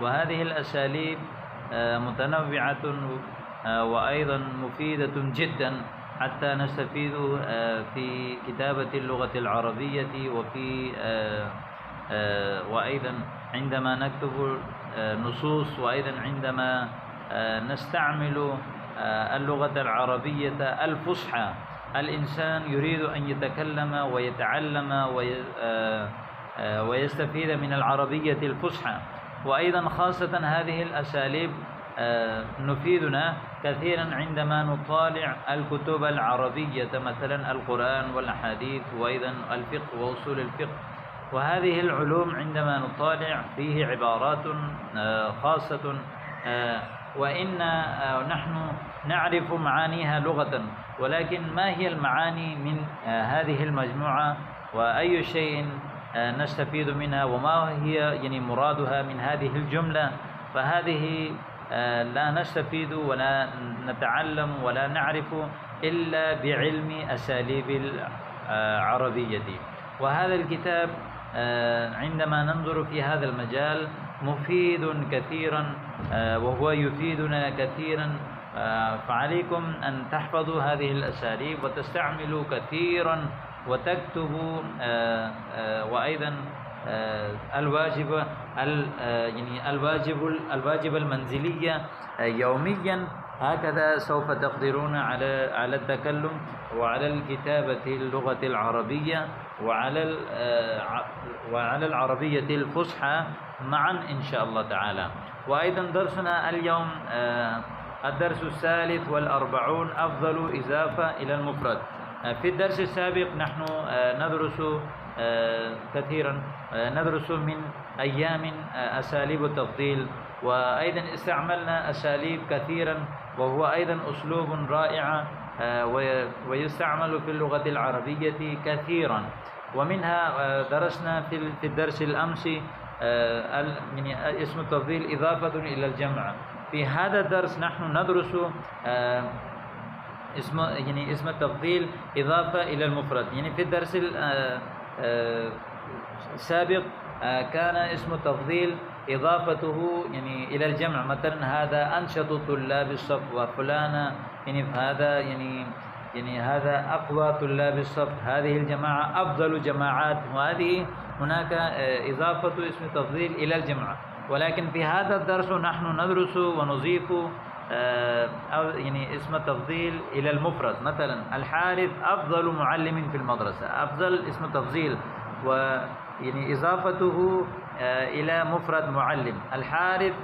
وهذه الأساليب متنوعة وأيضا مفيدة جدا حتى نستفيد في كتابة اللغة العربية وأيضا عندما نكتب نصوص وأيضا عندما نستعمل اللغة العربية الفصحى. الإنسان يريد أن يتكلم ويتعلم ويستفيد من العربية الفصحى، وأيضا خاصة هذه الأساليب نفيدنا كثيرا عندما نطالع الكتب العربية مثلا القرآن والأحاديث وأيضا الفقه وأصول الفقه، وهذه العلوم عندما نطالع فيه عبارات خاصة وإن نحن نعرف معانيها لغة، ولكن ما هي المعاني من هذه المجموعة وأي شيء نستفيد منها وما هي يعني مرادها من هذه الجملة، فهذه لا نستفيد ولا نتعلم ولا نعرف إلا بعلم أساليب العربية. وهذا الكتاب عندما ننظر في هذا المجال مفيد كثيرا وهو يفيدنا كثيرا، فعليكم أن تحفظوا هذه الأساليب وتستعملوا كثيرا وتكتبوا وأيضا الواجب المنزلية يوميا، هكذا سوف تقدرون على التكلم وعلى الكتابة اللغة العربية وعلى العربية الفصحى معا إن شاء الله تعالى. وأيضا درسنا اليوم الدرس الثالث والأربعون أفضل إضافة إلى المفرد. في الدرس السابق نحن ندرس كثيرا، ندرس من أيام أساليب التفضيل، وأيضا استعملنا أساليب كثيرا وهو أيضا أسلوب رائع ويستعمل في اللغة العربية كثيرا. ومنها درسنا في الدرس الأمس اسم التفضيل إضافة إلى الجمع. في هذا الدرس نحن ندرس اسم التفضيل إضافة إلى المفرد. يعني في الدرس السابق كان اسم التفضيل إضافته يعني إلى الجمع، مثلا هذا أنشط طلاب الصف وفلان يعني هذا أقوى طلاب الصف، هذه الجماعة أفضل جماعات، وهذه هناك إضافة اسم التفضيل إلى الجمع. ولكن في هذا الدرس نحن ندرس ونضيف يعني اسم التفضيل إلى المفرد، مثلا الحارث أفضل معلم في المدرسة، أفضل اسم تفضيل ويعني إضافته إلى مفرد معلم. الحارث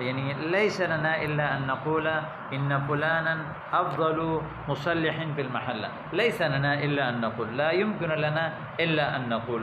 يعني ليس لنا إلا أن نقول إن فلانا أفضل مصلح في المحلة، ليس لنا إلا أن نقول، لا يمكن لنا إلا أن نقول،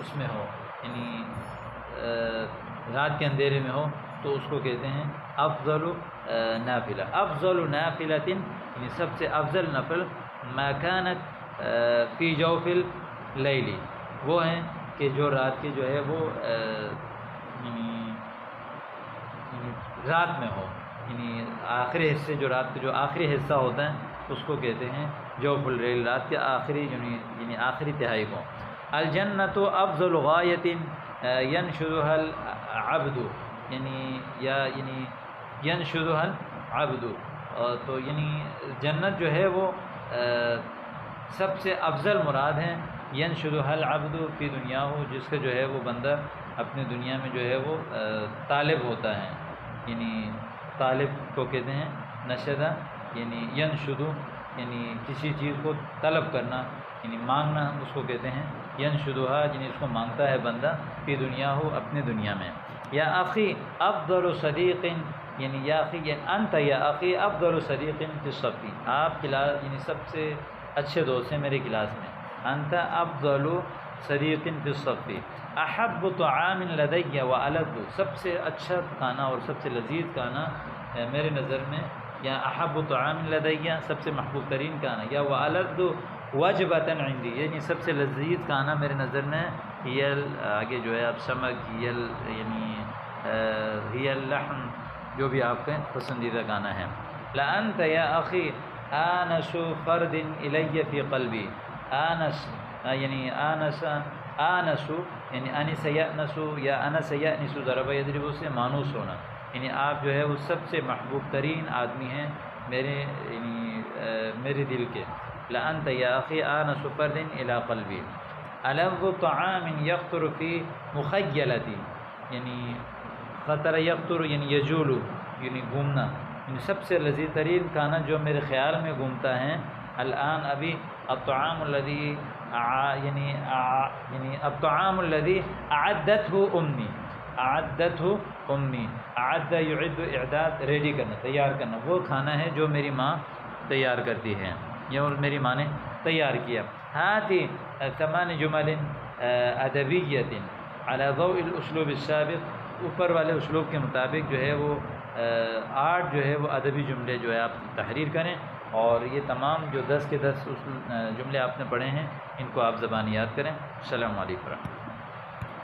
اس میں ہو، یعنی رات کے اندھیرے میں ہو، تو اس کو کہتے ہیں افضل نافلہ. افضل نافلۃ یعنی سب سے افضل نفل ما كانت فی جوف اللیل، وہ ہیں کہ جو رات کے جو ہے وہ رات میں ہو، یعنی آخری حصے، جو رات کے جو آخری حصہ ہوتا ہے اس کو کہتے ہیں جوف اللیل، رات کے آخری یعنی آخری تہائی کو. الجنۃ افضل غایۃ ینشدها العبد، یعنی ینشدها العبد، تو یعنی جنت جو ہے وہ سب سے افضل مراد ہے ینشدها العبد فی دنیا ہو، جس کا جو ہے وہ بندہ اپنی دنیا میں جو ہے وہ طالب ہوتا ہے. یعنی طالب کو کہتے ہیں نشدہ، یعنی ینشدو یعنی کسی چیز کو طلب کرنا، یعنی مانگنا، اس کو کہتے ہیں ینشدوہا، یعنی اس کو مانگتا ہے بندہ فی دنیا ہو، اپنی دنیا میں. یا اخی افضل صدیق، یعنی یا اخی انت یا اخی افضل صدیق فی الصف، آپ کلاس یعنی سب سے اچھے دوست ہیں میرے کلاس میں. انت افضل صدیق فی الصف. احب طعام لدی والذ، سب سے اچھا کھانا اور سب سے لذیذ کھانا میرے نظر میں، یا احب طعام لدی سب سے محبوب ترین کھانا، یا والذ وجبۃ عندی یعنی سب سے لذیذ کھانا میرے نظر میں، یل آگے جو ہے آپ سمک، یل یعنی ہی اللحم، جو بھی آپ کا پسندیدہ گانا ہے. لأنت یا اخی آنس فرد الی فی قلبی. آنس یعنی آنس یعنی انس یأنس یا انس یأنس ضرب یضرب سے مانوس ہونا، یعنی آپ جو ہے وہ سب سے محبوب ترین آدمی ہیں میرے دل کے. لأنت یا اخی آنس فرد الی قلبی. ألذ طعام یخطر فی مخیلتی، یعنی خطر یخطر یعنی یجول یعنی گھومنا، یعنی سب سے لذیذ ترین کھانا جو میرے خیال میں گھومتا ہے الآن ابھی الطعام الذی یعنی الطعام الذی اعدتہ امی. اعد یعد اعداد ریڈی کرنا، تیار کرنا، وہ کھانا ہے جو میری ماں تیار کرتی ہے یا میری ماں نے تیار کیا. هذه 8 جمل ادبیۃ علی ضوء الاسلوب السابق، اوپر والے اسلوب کے مطابق جو ہے وہ 8 جو ہے وہ ادبی جملے جو ہے آپ تحریر کریں، اور یہ تمام جو 10 کے 10 جملے آپ نے پڑھے ہیں ان کو آپ زبانی یاد کریں. السلام علیکم.